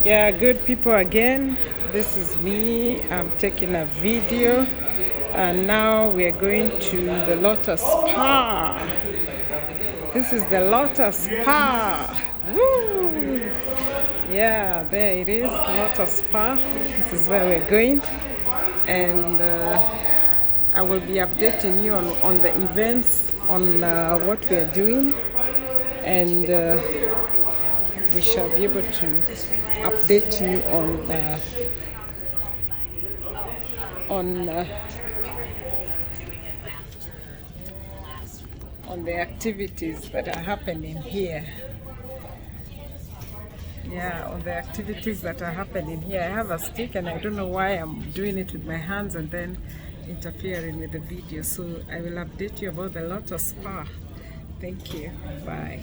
Yeah, good people again. This is me. I'm taking a video, and now we are going to the Lotus Spa. This is the Lotus Spa. Woo! Yeah, there it is, Lotus Spa. This is where we're going, and I will be updating you on the events, on what we are doing, and we shall be able to update you on the activities that are happening here. Yeah, on the activities that are happening here. I have a stick and I don't know why I'm doing it with my hands and then interfering with the video. So I will update you about the Lotus Spa. Thank you. Bye.